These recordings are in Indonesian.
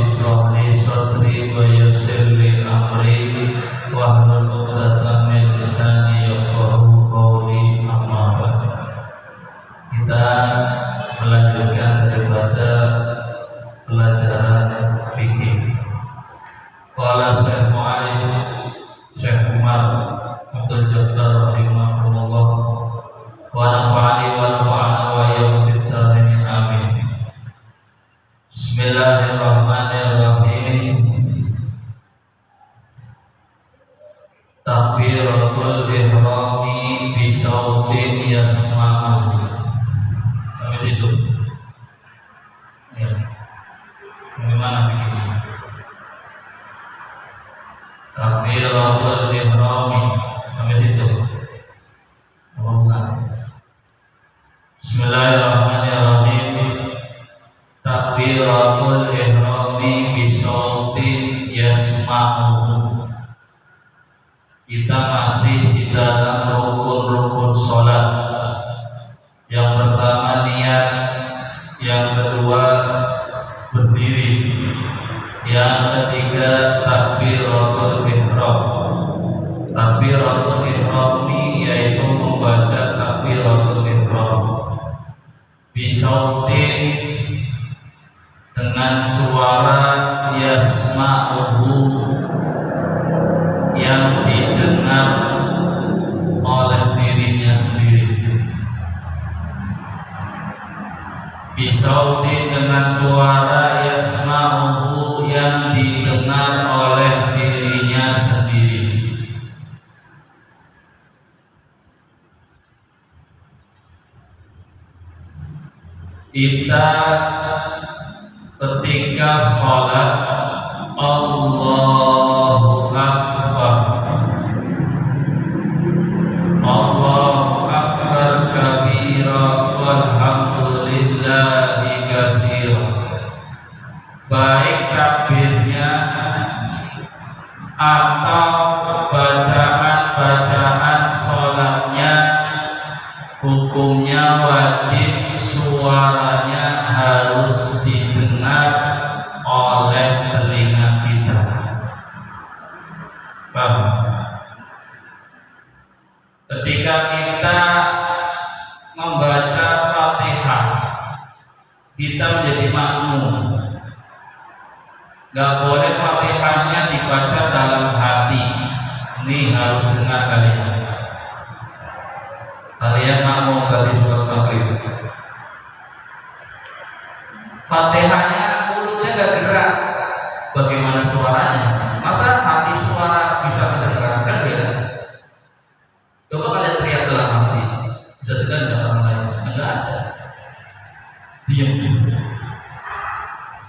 ishrah li sadri wa yassir li amri wahlul 'uqdatam min lisani yafqahu qawli. Amma ba'd. Kita melanjutkan daripada pelajaran fikih. Qala Syekh Mu'alif Syekh Umar Abdul Jabbar rahimahullah wa nafa'ani wa nafa'ana wa iyyakum fid dharain amin. Bismillahirrahmanirrahim. Takbiratul ihrami bi sautin yasma'u. Sampai situ. Ya. Bagaimana begini? Takbiratul ihrami sampai situ. Bismillahirrahmanirrahim. Takbiratul ihrami bi sautin yasma'u. Kita masih di dalam rukun-rukun sholat. Yang pertama niat, yang kedua berdiri, yang ketiga takbiratul ihram. Takbiratul ihram yaitu membaca takbiratul ihram bisautin dengan suara yasma'uhu yang didengar oleh dirinya sendiri. Bisautin dengan suara yasma'uhu yang didengar oleh dirinya sendiri. Kita ketika sholat Allahu Akbar, Allahu Akbar kabira walhamdulillahi katsira. Baik takbirnya atau bacaan-bacaan sholatnya, hukumnya wajib suaranya harus didengar oleh telinga kita. Paham? Ketika kita membaca Fatihah, kita menjadi makmum. Gak boleh Fatihahnya dibaca dalam hati. Ini harus dengar kalian. Kalian makmum dari surat Maghrib. Fatihahnya mulutnya gak gerak. Bagaimana suaranya? Masa hati suara bisa mendengar? Kan beda. Coba kalian teriak dalam hati, bisa dengar nggak orang lain? Enggak ada. Diam.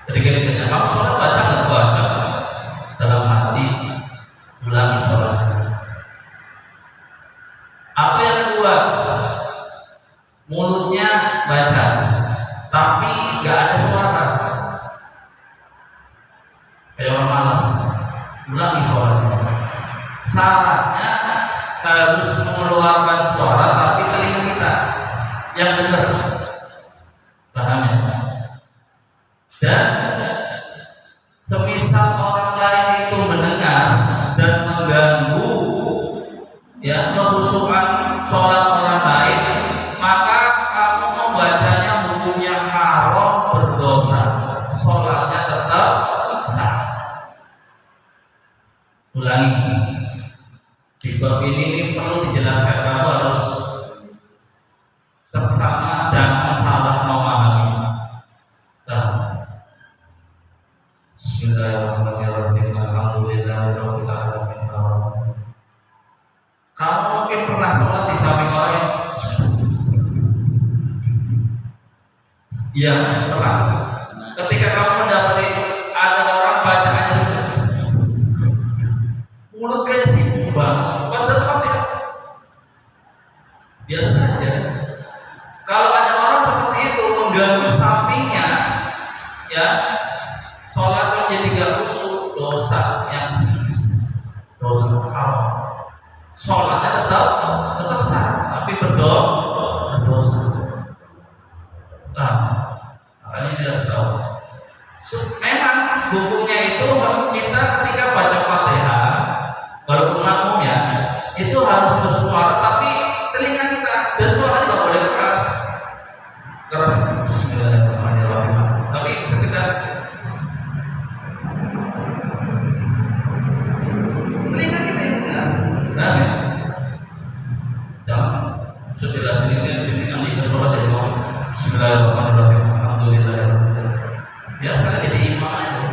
Jadi kalian tanya, kamu sholat baca nggak? Baca. Dalam hati, ulangi sholatnya. Apa yang kedua? Mulutnya baca, tapi nggak ada suara. Kayak orang malas, ulangi sholatnya. Syaratnya harus mengeluarkan suara, tapi telinga kita yang dengar. Paham ya? Dan semisal orang lain itu mendengar dan mengganggu ya kehusuan sholat orang lain, maka kamu membacanya hukumnya haram, berdosa, sholatnya tetap sah. Ulangi. Di bab ini perlu dijelaskan, kamu harus tersama, jangan salah memahami. Bismillahirrahmanirrahim. Alhamdulillahirabbil alamin. Kamu mungkin pernah sholat di samping orang? Iya, pernah. Ketika kamu mendapati ada orang bacaannya mulut kayak sibuk banget, padahal ya biasa saja. Kalau ada orang seperti itu mengganggu sampingnya, ya sholat menjadi gak khusyuk, dosa yang dosa haram. Sholatnya tetap sah, tapi berdosa. Nah, makanya dia harus tahu. Memang hukumnya itu kita ketika baca Fatihah, walaupun makmum ya, itu harus bersuara tapi telinga kita dan suara tidak boleh keras. Bismillahirrahmanirrahim. Tapi sekedar telinga kita enggak. Nah, jangan setelah sini nanti ke sholat jadi mau Bismillahirrahmanirrahim. Alhamdulillah. Ya sekarang jadi imam aja.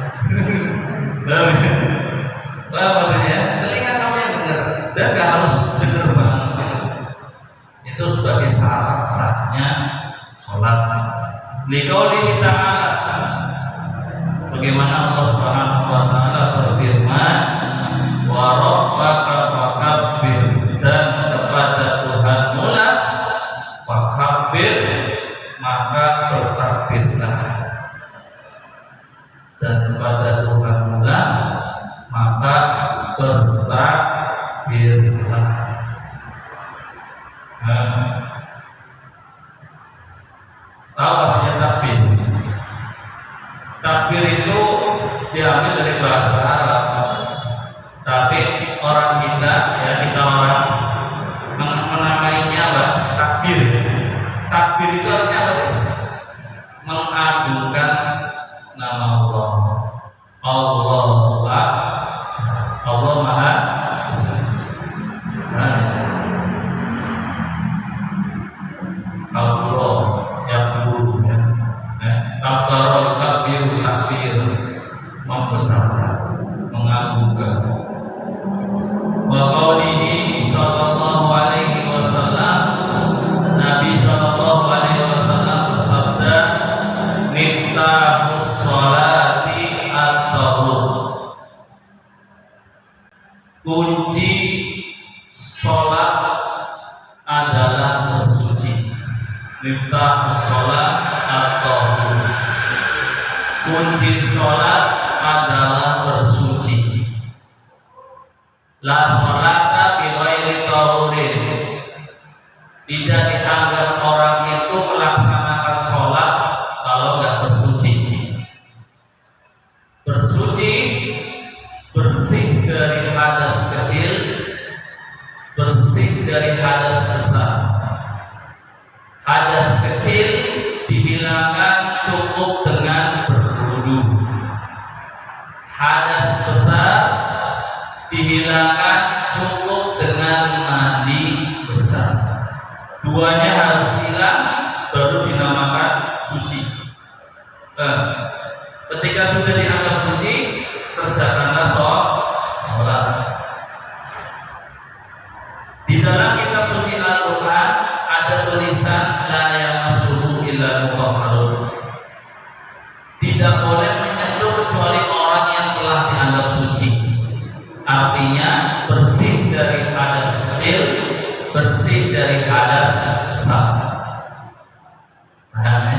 Maksudnya telinga kamu yang benar dan gak harus benar banget. Itu sebagai syarat sahnya sholat. Liqaulihi ta'ala, bagaimana Allah Subhanahu wa taala berfirman, wa rabbaka fakabbir, dan kepada Tuhanmu lah fakabbir, maka bertakbirlah, dan kepada Tuhanmu lah maka bertakbirlah. Tahu artinya takbir? Takbir itu diambil dari bahasa Arab, tapi orang kita orang menamainya apa? Takbir. Takbir itu artinya apa sih? Mengagungkan nama Allah. Allah Maha Besar. Allah yang guru ya. Takbir, takbir, membesarkan, mengagungkan. Wa qaulihi sallallahu alaihi wasallam, Nabi sallallahu alaihi wasallam bersabda, miftahus sholati at-tahur, kunci sholat adalah bersuci. Miftahus sholat at-tahur, kunci sholat adalah bersuci. La sholata bi ghairi tahurin, tidak dianggap orang itu melaksanakan sholat kalau nggak bersuci. Bersuci, bersih dari hadas kecil, bersih dari hadas besar. Hadas kecil dihilangkan cukup dengan berwudu. Hadas besar dihilangkan cukup dengan mandi besar. Duanya harus hilang baru dinamakan suci. Ketika sudah dianggap suci, kerjakanlah sholat. Di dalam kitab suci Al-Quran ada tulisan la yamassuhu illa mutahharun, tidak boleh menyentuh kecuali orang yang telah dianggap suci. Artinya bersih dari hadas kecil, bersih dari hadas besar. Paham ya?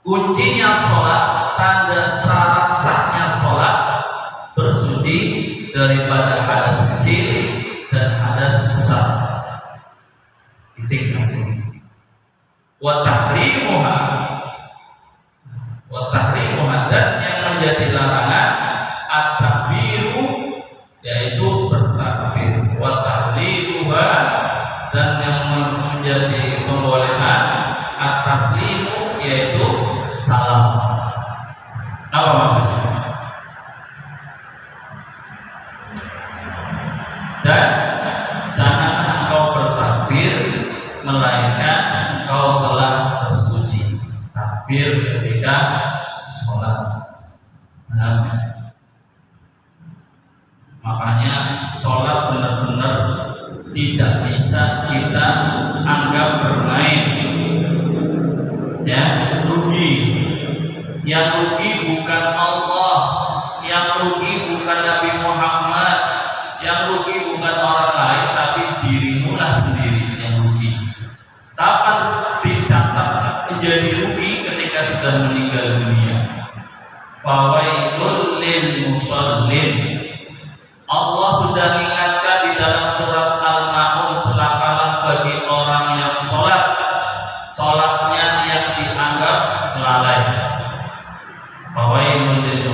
Kuncinya sholat, tanda syarat sahnya sholat, bersuci daripada hadas kecil dan hadas besar. Titik saja. Wa tahrimuha, dan yang menjadi larangan at-takbiru, yaitu bertakbir. Wa tahliluha, dan yang menjadi pembolehan at-taslimu, yaitu salam. Apa maksudnya? Dan jangan engkau bertakbir melainkan engkau telah bersuci. Takbir ketika sholat. Makanya sholat benar-benar tidak bisa kita anggap bermain. Ya, rugi. Yang rugi bukan Allah, yang rugi bukan Nabi Muhammad, yang rugi bukan orang lain, tapi dirimu lah sendiri yang rugi. Kapan dicatat menjadi rugi? Ketika sudah meninggal dunia. Fawailul lil musallin. Allah sudah mengingatkan di dalam surat Al-Maun, celakalah bagi orang yang sholatnya yang dianggap lalai. Fawailul lil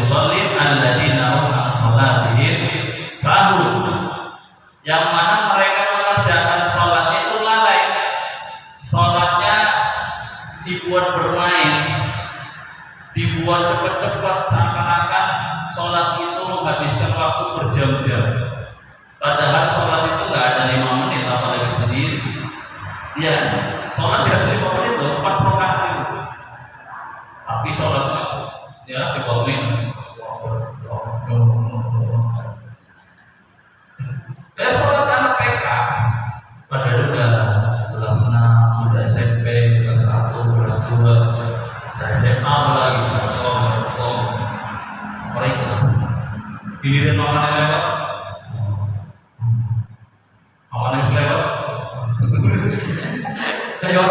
menghabiskan waktu berjam-jam. Padahal sholat itu nggak ada 5 menit, apalagi sendiri. Ya, sholat tidak ada 5 menit loh, 4 rakaat itu. Tapi sholat ya dibangun. Ya sholat anak TK, padahal udah kelas 6, sudah SMP, kelas 1, kelas 2, dan SMA lagi. Mereka giliran mamanya lewat, mamanya lewat, kayak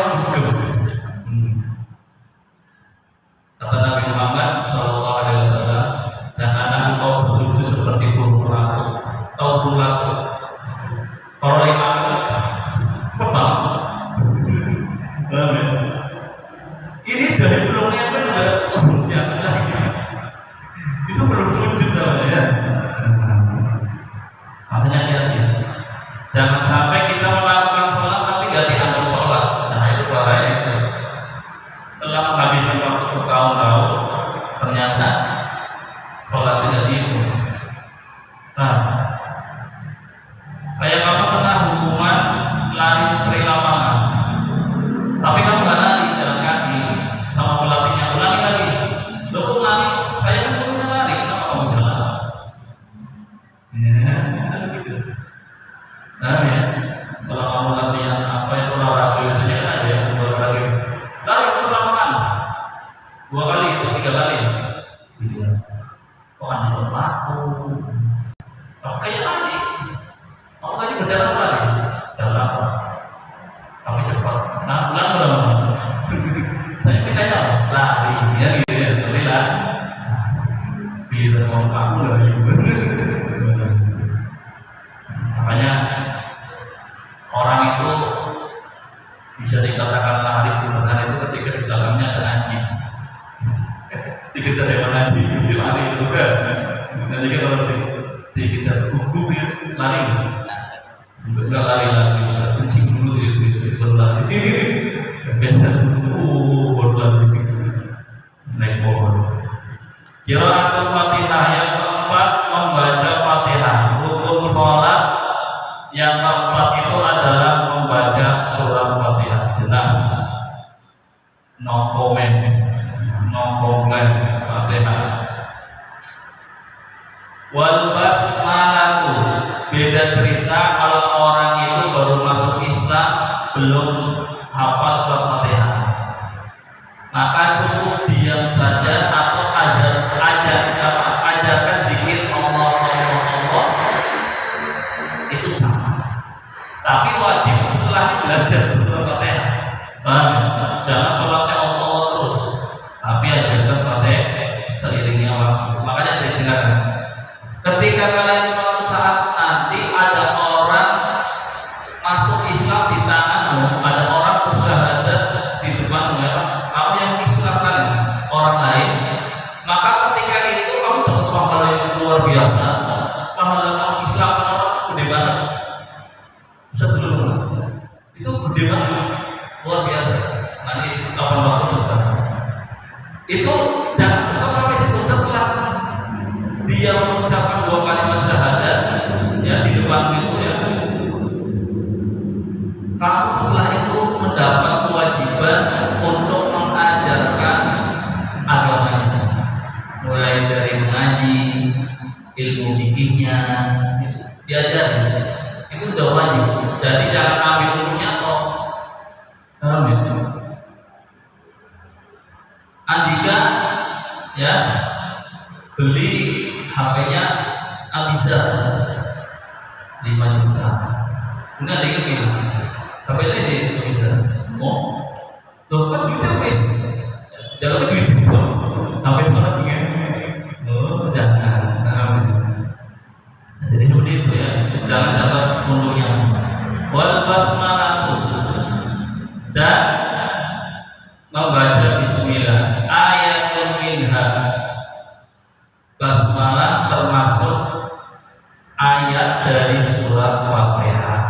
kata Nabi Muhammad Sallallahu Alaihi Wasallam, janganlah engkau bersujud seperti burung pelakuk, atau burung pelakuk. Kalau imam kebang, ini dari burungnya pun juga lagi. Itu belum sujud ya. Makanya lihat, jangan sampai kita melakukan sholat tapi gak dianggap sholat. Nah itu bahaya itu. Setelah menghabiskan waktu bertahun-tahun, ternyata sholat tidak dihitung. Nah, kayak kamu kena hukuman lari putri lapangan, tapi kamu gak lari jalan kaki sama pelatihnya, ulangi lagi. Loh kok lari? Saya kan dulunya lari, kenapa kamu jalan? Ya, gitu. Nah ya, kalau kamu latihan apa itu olahraga itu ya ada yang olahraga lari ke lapangan 2 kali atau 3 kali. Iya. Kok ada berlaku? Kok kayak lari? Kamu tadi berjalan lari, jalan apa? Tapi cepat. Nah, ulang dong. Saya pitanya lari, ya gitu ya, tapi lah. Bila mau kamu lari. Makanya orang itu bisa dikatakan lari benar itu ketika di belakangnya ada anjing. Dikejar hewan anjing, si lari itu kan. Nanti kalau dikejar kuku ya lari. Enggak lari lagi, bisa kencing dulu itu baru lari. Biasa baru lari. Naik pohon. Qiraatul Fatihah yang keempat, membaca Fatihah. Rukun sholat yang keempat itu adalah membaca surat Fatihah. Jelas, no comment, no comment Fatihah. Wal basmalatu, beda cerita kalau orang itu baru masuk Islam belum hafal surat Fatihah, maka cukup diam saja atau ajarkan zikir Allah itu sama. Tapi wajib setelahnya belajar surat Fatihah. Jangan sholatnya Allah terus, tapi ajarkan Fatihah seiringnya waktu. Makanya didengarkan. Ketika kalian suatu saat nanti ada orang masuk Islam di tanganmu, ada orang bersyahadat di depanmu, kamu yang Islam kan orang lain, maka ketika itu kamu dapat pahala yang luar biasa. Pahala kamu Islam orang gede banget. Sebelum itu gede banget, luar biasa. Nanti kapan waktu sudah. Itu jangan sampai situ. Setelah dia mengucapkan 2 kalimat syahadat ya di depan itu ya, kamu setelah itu mendapat kewajiban untuk mengajarkan agamanya, mulai dari mengaji, ilmu fikihnya diajari, itu sudah wajib. Jadi jangan ambil ilmunya kok. Amin. Andika ya beli HP-nya Abiza 5 juta. Ini ada yang bilang HP ini Abiza. Oh, loh kan gitu guys. Jangan begitu. HP mana punya? Oh, jangan. Jadi seperti itu ya. Jangan dapat untungnya. Wal basmalatu, dan membaca bismillah. Ayatul minha. Basmalah termasuk ayat dari surat Fatihah.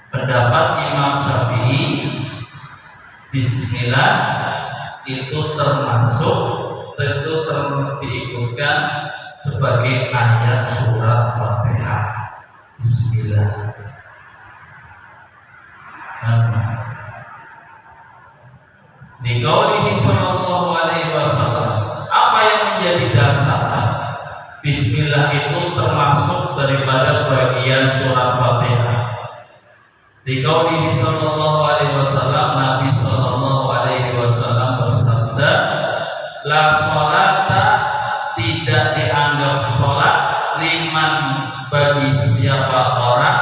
Pendapat Imam Syafi'i, bismillah itu termasuk, tentu diikutkan sebagai ayat surat Fatihah. Bismillah. Diqaulihi sallallahu alaihi wasallam, apa yang menjadi dasar Bismillah itu termasuk daripada bagian surat Fatihah. Diqaulihi sallallahu alaihi wasallam, Nabi sallallahu alaihi wasallam bersabda, la sholata, tidak dianggap sholat, liman, bagi siapa orang,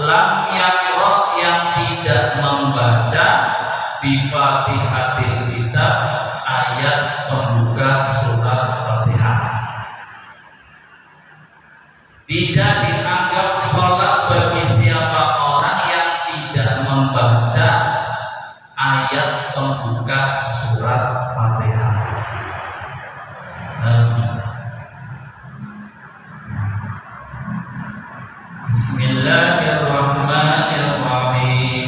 lam yaqra, yang tidak membaca bi Fatihatil kitab, ayat pembuka surat Fatihah. Tidak dianggap sholat bagi siapa orang yang tidak membaca ayat pembuka surat Fatihah. Bismillahirrahmanirrahim.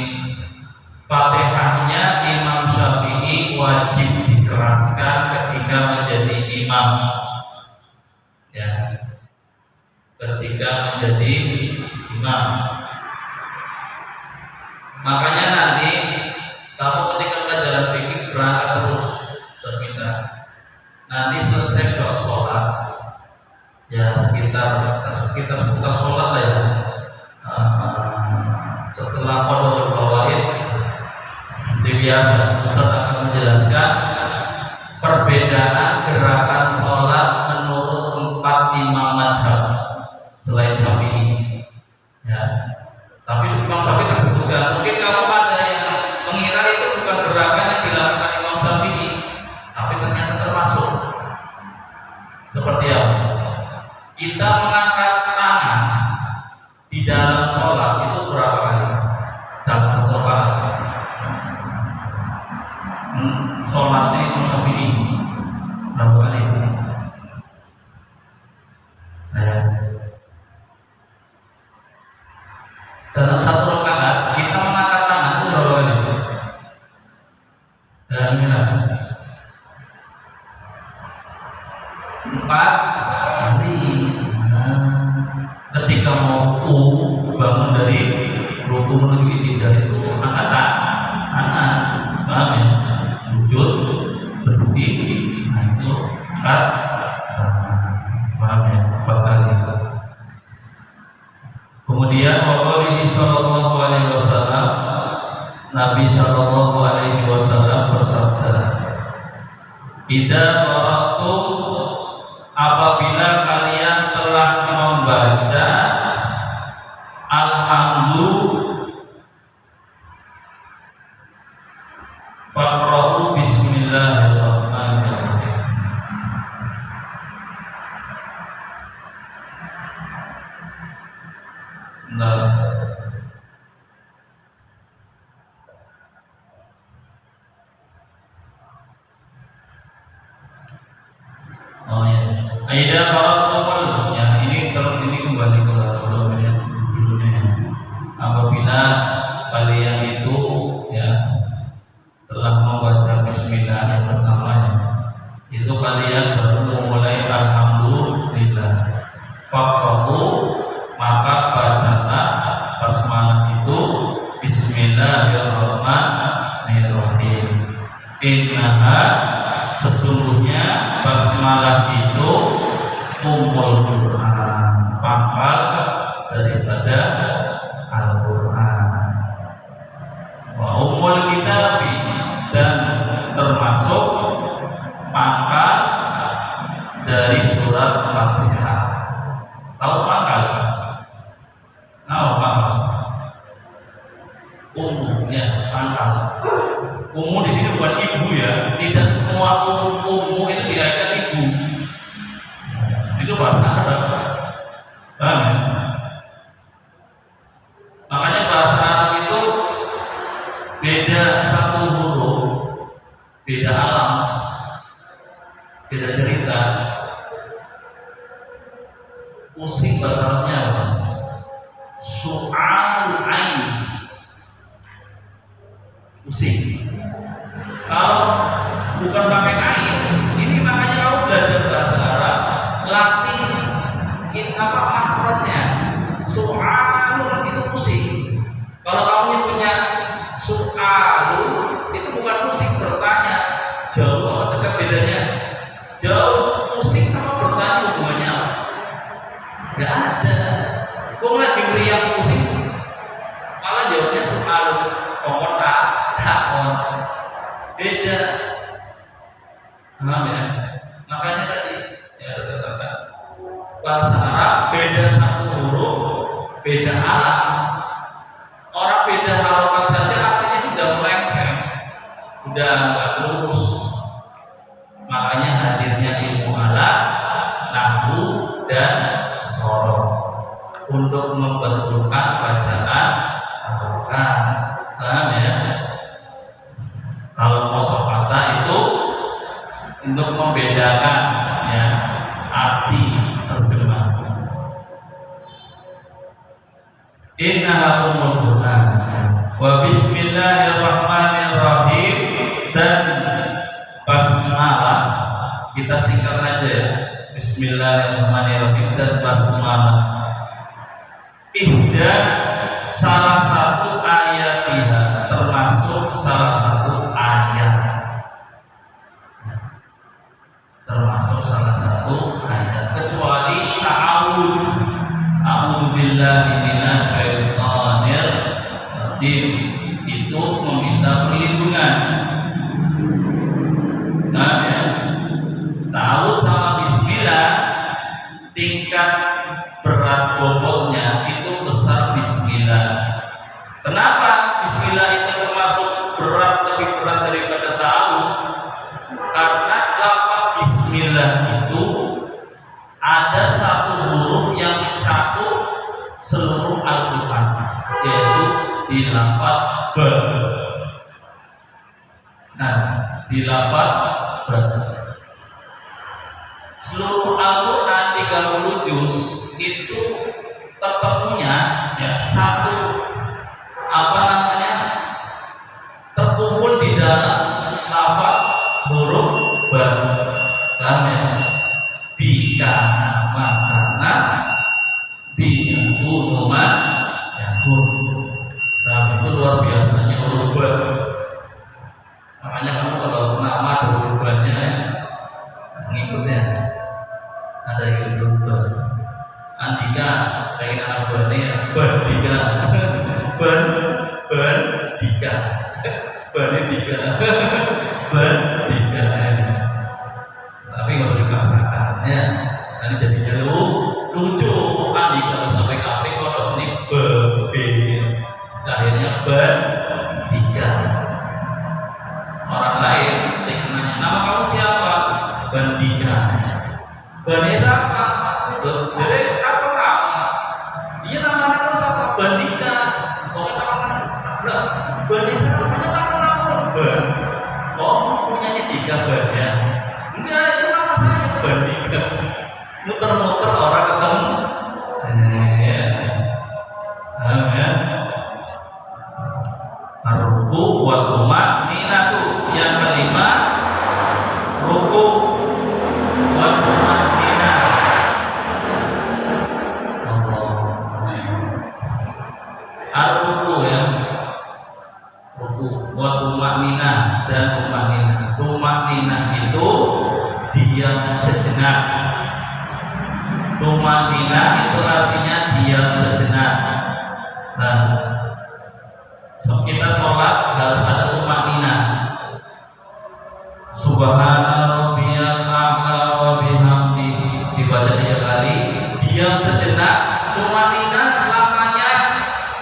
Fatihahnya Imam Syafi'i wajib dikeraskan ketika menjadi imam, ya, ketika menjadi imam. Makanya nanti kamu ketika pelajaran fikih berangkat terus sekitar, nanti selesai bab sholat, ya sekitar sholat lah ya. Setelah qadul fawaid, seperti biasa Ustaz akan menjelaskan perbedaan gerakan sholat menurut 4 imam mazhab selain Syafi'i, ya. Tapi Imam Syafi'i tersebutkan, mungkin kamu ada yang mengira itu bukan gerakan yang dilakukan Imam Syafi'i, tapi ternyata termasuk. Seperti apa? Kita mengangkat tangan di dalam sholat itu berapa kali? Dalam satu rakaat. Sholatnya Imam Syafi'i berapa kali? Dalam satu rakaat kita mengangkat tangan itu berapa kali? Dalam minat 4 kali. Ketika mau bangun dari ruku menuju i'tidal itu angkat tangan, paham ya? Sujud, berdiri, nah itu angkat tangan, paham ya? 4 kali. Kemudian Nabi sallallahu alaihi wasallam, Nabi sallallahu alaihi wasallam bersabda, "Idza qara'tum, apabila kalian telah membaca faqra'u bismillahirrahmanirrahim." Nah, oh ya, Aida qara'tumul, ya ini kembali ke dulunya. Apabila kalian itu ya telah membaca bismillah yang pertamanya, itu kalian baru memulai alhamdulillah. Faqra'u, maka bacalah basmalah itu bismillahirrahmanirrahim. Innaha, sesungguhnya basmalah itu ummul Quran, pangkal daripada Al-Quran. Wa ummul kitabi, dan termasuk pangkal dari surat Fatihah. Tahu pangkal? Tahu pangkal? Umumnya pangkal. Umum di sini bukan ibu ya. Tidak semua umum itu dikaitkan ibu. Itu bahasa Arab. Paham ya? Makanya bahasa Arab itu beda satu huruf, beda alam, beda cerita. Pusing bahasa Arabnya apa? Su'al ain. Pusing. Kalau bukan pakai ain, ini makanya kamu belajar bahasa Arab, latih apa makhrajnya. Su'alun itu pusing. Kalau kamu punya su'alun itu bukan pusing, bertanya. Jauh apa dekat bedanya? Jauh. Pusing sama bertanya hubungannya apa? Gak ada. Kok lagi ngeriak pusing malah jawabnya su'alun. Kokon takon. Beda. Paham ya? Makanya tadi ya saya katakan bahasa Arab beda satu huruf, beda alam. Orang beda harokat saja artinya sudah melengseng, sudah nggak lurus. Makanya hadirnya ilmu alam, nahwu dan shorof untuk membetulkan bacaan harokat. Paham ya? Kalau kosakata itu untuk membedakan ya arti terjemah. Innaha ummul Qur'an wa bismillahirrahmanirrahim dan basmalah kita singkat aja ya. Bismillahirrahmanirrahim dan basmalah. Ihda salah satu ayatiha, termasuk salah satu ayat. Termasuk salah satu ayat, kecuali ta'awud. A'udzubillahi minasyaitonir rajim, itu meminta perlindungan. Nah ya, ta'awud sama bismillah tingkat berat bobotnya itu besar bismillah. Kenapa bismillah itu termasuk berat, lebih berat daripada ta'awud? Karena lafaz bismillah itu ada satu huruf yang satu seluruh Al-Quran, yaitu di lafaz ba. Nah, di lafaz ba. Seluruh Al-Quran 30 juz itu ketemunya ya satu apa namanya terkumpul di dalam lafaz huruf ba. Paham ya? Bika makana biyakunu ma yakun. Nah, itu luar biasanya huruf ba. Makanya kamu kalau nama ada huruf ba-nya ngikutnya ada yang huruf ba. Andika pengen anak buahnya ya Bandika Bandika Bandika Bandika. Tapi kalau dipaksakan ya nanti jadinya lucu. Andika sampai kafe kodok ini be akhirnya Bandika. Orang lain nanya nama kamu siapa? Bandika. Bandika apa? Jadi apa nama? Iya nama kamu siapa? Bandika. Pokoknya nama Bandika namanya tak kenal. Oh punyanya 3 bagian. Enggak, itu nama saya Bandika. Muter-muter orang ketemu. Ya. Amin. Ruku wa tumaninatu. Yang kelima ruku wa tumaninah. Ruku ya. Ruku wa tumaninah dan tumaninah. Tumaninah itu diam sejenak. Tumaninah itu artinya diam sejenak. Nah, so kita sholat harus ada tumaninah. Subhana rabbiyal a'la wa bihamdihi dibaca 3 kali. Diam sejenak. Tumaninah lamanya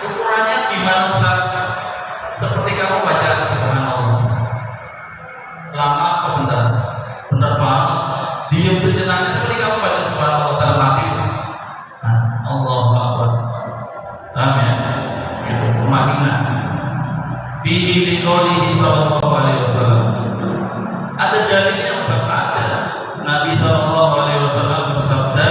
ukurannya gimana Ustaz? Seperti kamu baca subhanallah. Lama apa bentar? Bentar banget. Diam sejenak seperti kamu baca subhanallah terlatih. Nah, Allahu Akbar. Amin. Itu tumaninah. Fi liqaulihi sallallahu alaihi wasallam. Ada dalilnya Ustaz, ada. Nabi sallallahu alaihi wasallam bersabda.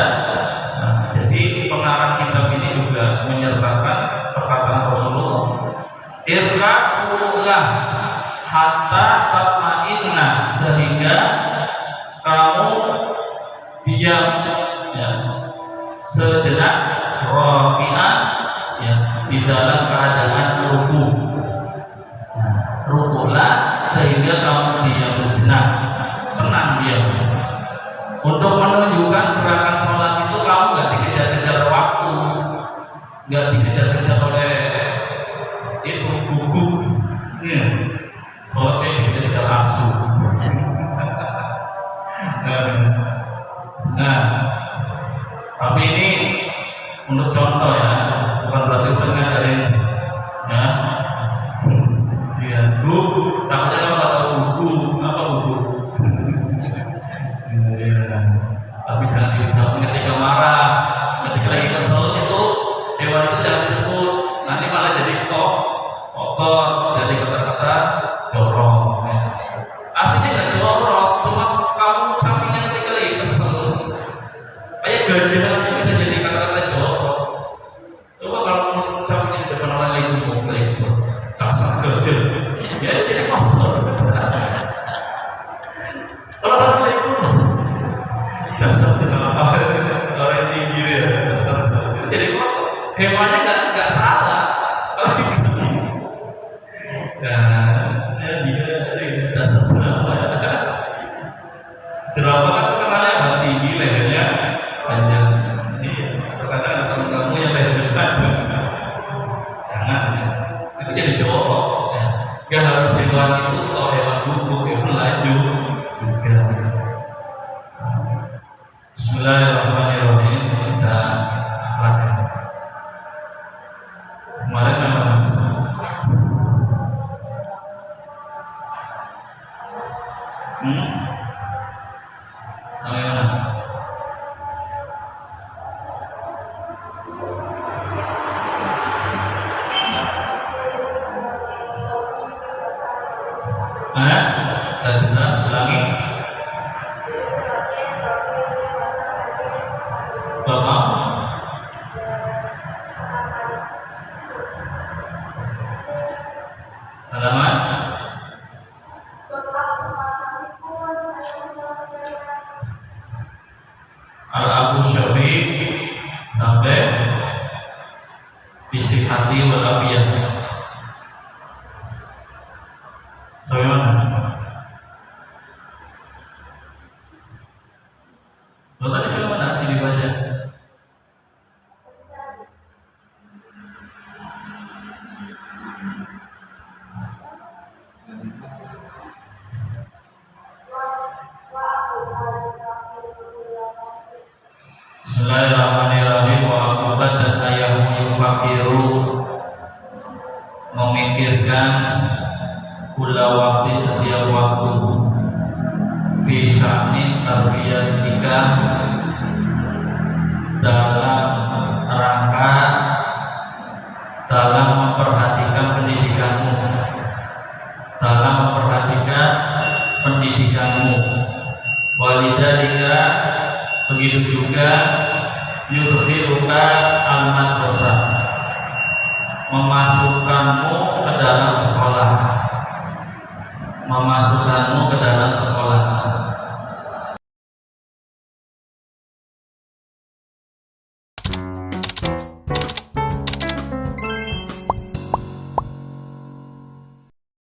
Nah, jadi pengarang kitab ini juga menyertakan perkataan Rasulullah. Irka'ulah hatta tatma'inna, sehingga kamu diam ya, sejenak, raki'an ya, di dalam keadaan ruku. Rukulah sehingga kamu diam sejenak, tenang diam. Untuk menunjukkan gerakan sholat itu kamu nggak dikejar-kejar waktu, nggak dikejar-kejar oleh itu gugup. Ya. Sholatnya dikejar nafsu. Nah, tapi ini untuk contoh ya, bukan berarti saya ngajarin ya. Ya, bu, takutnya kamu nggak tahu buku apa buku. Ya, tapi jangan dijawab ketika marah, ketika lagi kesel itu hewan itu jangan disebut, nanti malah jadi kotor, jadi kata-kata jorok. Ya. Aslinya nggak jorok, cuma kamu sampingnya ketika lagi kesel. Kayak gajah nanti bisa jadi kata-kata jorok. Coba kalau kamu sampingnya di depan orang lain ngomong lagi kesel, dasar gajah, ya itu jadi kotor. Kalau orang lain lurus, dasar apa? Orang tinggi ya, dasar itu jadi kotor. Hewannya nggak salah. Nah, dia dasar jerapah. Jerapah kan terkenalnya hewan tinggi, lehernya panjang. Iya, terkadang ada teman kamu yang lehernya panjang. Jangan, itu jadi jorok. Ya. Gak harus hewan itu atau hewan bubuk, hewan lain juga. Bismillahirrahmanirrahim. Kita akan kemarin apa? Bagaimana? Kita ulangi. Bapak. Halaman. Al-Abu Syafi'i sampai bisik hati walafiat. Bagaimana? Bapak tadi bagaimana? Nanti dibaca. Bismillahirrahmanirrahim. Wa akubat dan ayahmu yufakiru, memikirkan kula waktu setiap waktu fi sya'ni tarbiyatika, dalam rangka dalam memperhatikan pendidikanmu, dalam memperhatikan pendidikanmu. Walidhalika, begitu juga yudkhiluka al-madrasah, memasukkanmu ke dalam sekolah, memasukkanmu ke dalam sekolah.